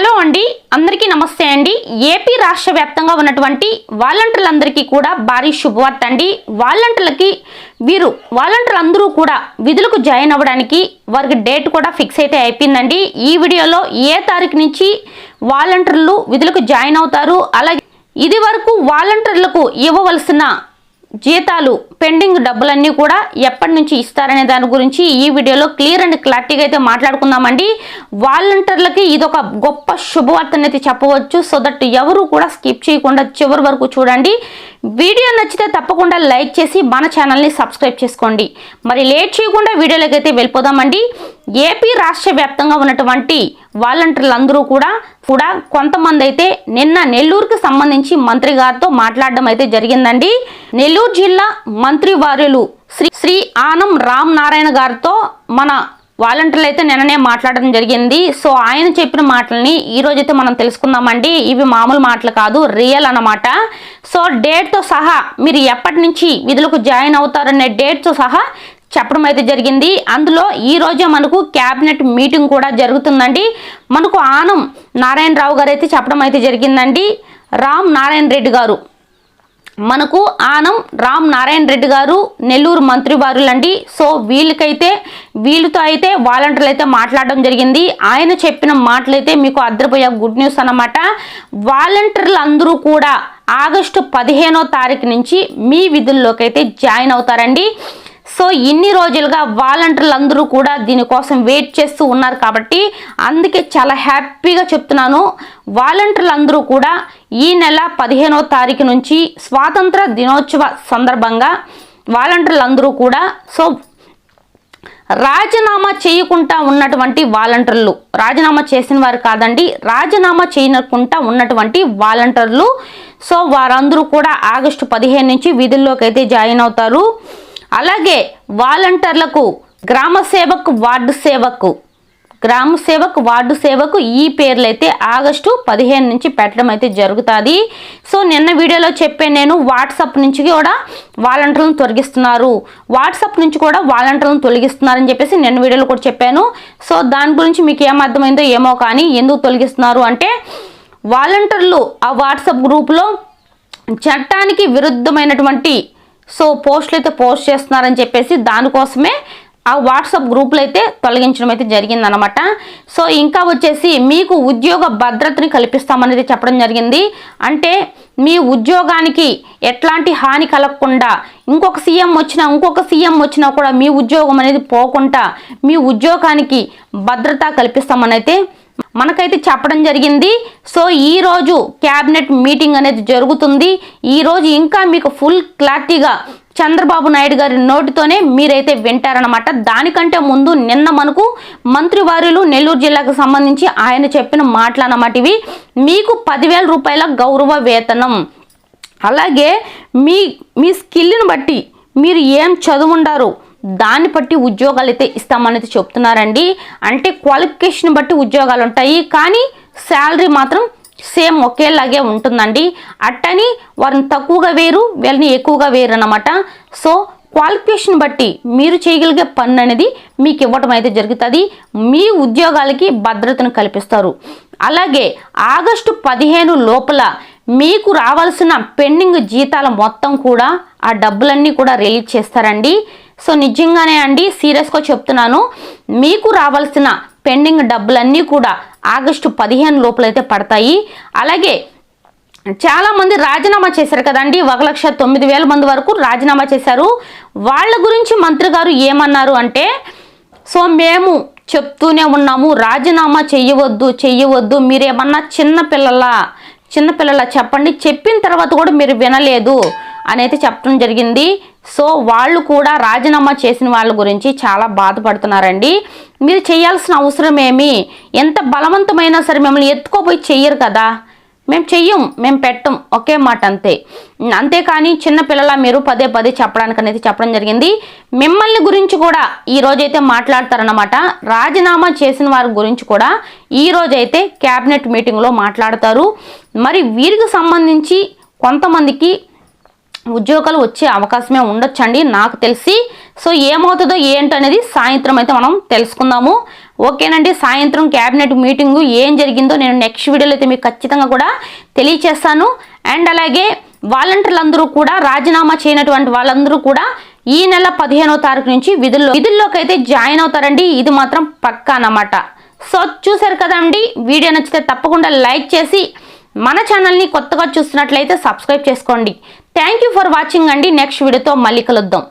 Hello అండి, అందరికీ నమస్తే అండి. ఏపీ రాష్ట్ర వ్యాప్తంగా ఉన్నటువంటి వాలంటీర్లందరికీ కూడా భారీ శుభవార్త అండి. వాలంటీర్లందరూ కూడా విధులకు జాయిన్ అవ్వడానికి వారికి డేట్ కూడా ఫిక్స్ అయితే అయిపోయిందండి. ఈ వీడియోలో ఏ తారీఖు నుంచి వాలంటీర్లు విధులకు జాయిన్ అవుతారు, అలాగే ఇది వరకు వాలంటీర్లకు ఇవ్వవలసిన జీతాలు పెండింగ్ డబ్బులన్నీ కూడా ఎప్పటి నుంచి ఇస్తారనే దాని గురించి ఈ వీడియోలో క్లియర్ అండ్ క్లారిటీగా అయితే మాట్లాడుకుందామండి. వాలంటీర్లకి ఇదొక గొప్ప శుభవార్త అనేది చెప్పవచ్చు. సో దట్ ఎవరు కూడా స్కిప్ చేయకుండా చివరి వరకు చూడండి. వీడియో నచ్చితే తప్పకుండా లైక్ చేసి మన ఛానల్ని సబ్స్క్రైబ్ చేసుకోండి. మరి లేట్ చేయకుండా వీడియోలోకి అయితే వెళ్ళిపోదామండి. ఏపీ రాష్ట్ర వ్యాప్తంగా ఉన్నటువంటి వాలంటీర్లందరూ కూడా కొంతమంది అయితే నిన్న నెల్లూరుకి సంబంధించి మంత్రి గారితో మాట్లాడడం అయితే జరిగిందండి. నెల్లూరు జిల్లా మంత్రి వారులు శ్రీ ఆనం రామ్ నారాయణ గారితో మన వాలంటీర్లు అయితే నిన్ననే మాట్లాడడం జరిగింది. సో ఆయన చెప్పిన మాటల్ని ఈ రోజైతే మనం తెలుసుకుందామండి. ఇవి మామూలు మాటలు కాదు, రియల్ అన్నమాట. సో డేట్తో సహా మీరు ఎప్పటి నుంచి విధులకు జాయిన్ అవుతారనే డేట్తో సహా చెప్పడం అయితే జరిగింది. అందులో ఈ రోజే మనకు క్యాబినెట్ మీటింగ్ కూడా జరుగుతుందండి. మనకు ఆనం నారాయణరావు గారు అయితే చెప్పడం అయితే జరిగిందండి. రామ్ నారాయణ రెడ్డి గారు, మనకు ఆనం రామ్ నారాయణ రెడ్డి గారు నెల్లూరు మంత్రి వారులండి. సో వీళ్ళతో అయితే వాలంటీర్లు అయితే మాట్లాడడం జరిగింది. ఆయన చెప్పిన మాటలు అయితే మీకు అద్దరిపోయే గుడ్ న్యూస్ అన్నమాట. వాలంటీర్లు అందరూ కూడా ఆగస్టు 15వ తారీఖు నుంచి మీ విధుల్లోకి అయితే జాయిన్ అవుతారండి. సో ఇన్ని రోజులుగా వాలంటీర్లు అందరూ కూడా దీనికోసం వెయిట్ చేస్తూ ఉన్నారు కాబట్టి అందుకే చాలా హ్యాపీగా చెప్తున్నాను. వాలంటీర్లు అందరూ కూడా ఈ నెల 15వ తారీఖు నుంచి స్వాతంత్ర దినోత్సవ సందర్భంగా వాలంటీర్లు అందరూ కూడా రాజీనామా చేయకుండా ఉన్నటువంటి వాలంటీర్లు, రాజీనామా చేసిన వారు కాదండి, రాజీనామా చేయకుండా ఉన్నటువంటి వాలంటీర్లు, సో వారందరూ కూడా ఆగస్టు 15 నుంచి విధుల్లోకి అయితే జాయిన్ అవుతారు. అలాగే వాలంటీర్లకు గ్రామ సేవక్ వార్డు సేవకు ఈ పేర్లు అయితే ఆగస్టు 15 నుంచి పెట్టడం అయితే జరుగుతుంది. సో నిన్న వీడియోలో చెప్పాను నేను, వాట్సాప్ నుంచి కూడా వాలంటీర్లను తొలగిస్తున్నారని చెప్పేసి నిన్న వీడియోలో కూడా చెప్పాను. సో దాని గురించి మీకు ఏమర్థమైందో ఏమో కానీ, ఎందుకు తొలగిస్తున్నారు అంటే వాలంటీర్లు ఆ వాట్సాప్ గ్రూప్లో చట్టానికి విరుద్ధమైనటువంటి పోస్టులు అయితే పోస్ట్ చేస్తున్నారని చెప్పేసి దానికోసమే ఆ వాట్సాప్ గ్రూపులు అయితే తొలగించడం అయితే జరిగిందనమాట. సో ఇంకా వచ్చేసి మీకు ఉద్యోగ భద్రతని కల్పిస్తామనేది చెప్పడం జరిగింది. అంటే మీ ఉద్యోగానికి ఎట్లాంటి హాని కలగకుండా ఇంకొక సీఎం వచ్చినా కూడా మీ ఉద్యోగం అనేది పోకుండా మీ ఉద్యోగానికి భద్రత కల్పిస్తామని అయితే మనకైతే చెప్పడం జరిగింది. సో ఈరోజు క్యాబినెట్ మీటింగ్ అనేది జరుగుతుంది. ఈరోజు ఇంకా మీకు ఫుల్ క్లారిటీగా చంద్రబాబు నాయుడు గారి నోటితోనే మీరైతే వింటారనమాట. దానికంటే ముందు నిన్న మనకు మంత్రివారులు నెల్లూరు జిల్లాకు సంబంధించి ఆయన చెప్పిన మాటలు అన్నమాట ఇవి. మీకు 10,000 రూపాయల గౌరవ వేతనం, అలాగే మీ స్కిల్ని బట్టి మీరు ఏం చదువుండారు దాన్ని బట్టి ఉద్యోగాలు అయితే ఇస్తామనేది చెప్తున్నారండి. అంటే క్వాలిఫికేషన్ బట్టి ఉద్యోగాలు ఉంటాయి, కానీ శాలరీ మాత్రం సేమ్ ఒకేలాగే ఉంటుందండి. అట్టని వారిని తక్కువగా వేరు, వీళ్ళని ఎక్కువగా వేరు అన్నమాట. సో క్వాలిఫికేషన్ బట్టి మీరు చేయగలిగే పని అనేది మీకు ఇవ్వటం అయితే జరుగుతుంది. మీ ఉద్యోగాలకి భద్రతను కల్పిస్తారు. అలాగే ఆగస్టు 15 లోపల మీకు రావాల్సిన పెండింగ్ జీతాల మొత్తం కూడా ఆ డబ్బులన్నీ కూడా రిలీజ్ చేస్తారండి. సో నిజంగానే అండి, సీరియస్గా చెప్తున్నాను, మీకు రావాల్సిన పెండింగ్ డబ్బులన్నీ కూడా ఆగస్టు 15 లోపలైతే పడతాయి. అలాగే చాలామంది రాజీనామా చేశారు కదండి, 1,09,000 మంది వరకు రాజీనామా చేశారు. వాళ్ళ గురించి మంత్రి గారు ఏమన్నారు అంటే, సో మేము చెప్తూనే ఉన్నాము రాజీనామా చెయ్యవద్దు, మీరేమన్నా చిన్నపిల్లల చెప్పండి, చెప్పిన తర్వాత కూడా మీరు వినలేదు అని అయితే చెప్పడం జరిగింది. సో వాళ్ళు కూడా రాజీనామా చేసిన వాళ్ళ గురించి చాలా బాధపడుతున్నారండి. మీరు చేయాల్సిన అవసరం ఏమి, ఎంత బలవంతమైనా సరే మిమ్మల్ని ఎత్తుకోపోయి చెయ్యరు కదా, మేము పెట్టం, ఒకే మాట అంతేకాని చిన్నపిల్లల మీరు పదే చెప్పడానికి అనేది చెప్పడం జరిగింది. మిమ్మల్ని గురించి కూడా ఈ రోజైతే మాట్లాడతారన్నమాట. రాజీనామా చేసిన వారి గురించి కూడా ఈ రోజైతే క్యాబినెట్ మీటింగ్లో మాట్లాడతారు. మరి వీరికి సంబంధించి కొంతమందికి ఉద్యోగాలు వచ్చే అవకాశమే ఉండొచ్చండి నాకు తెలిసి. సో ఏమవుతుందో ఏంటనేది సాయంత్రం అయితే మనం తెలుసుకుందాము. ఓకేనండి. సాయంత్రం క్యాబినెట్ మీటింగ్ ఏం జరిగిందో నేను నెక్స్ట్ వీడియోలో అయితే మీకు ఖచ్చితంగా కూడా తెలియచేస్తాను. అండ్ అలాగే వాలంటీర్లందరూ కూడా రాజీనామా చేయనటువంటి వాళ్ళందరూ కూడా ఈ నెల 15వ తారీఖు నుంచి విధుల్లోకి అయితే జాయిన్ అవుతారండి. ఇది మాత్రం పక్కా అన్నమాట. సో చూసారు కదండి, వీడియో నచ్చితే తప్పకుండా లైక్ చేసి మన ఛానల్ని కొత్తగా చూస్తున్నట్లయితే సబ్స్క్రైబ్ చేసుకోండి. థ్యాంక్ యూ ఫర్ వాచింగ్ అండి. నెక్స్ట్ వీడియోతో మళ్ళీ కలుద్దాం.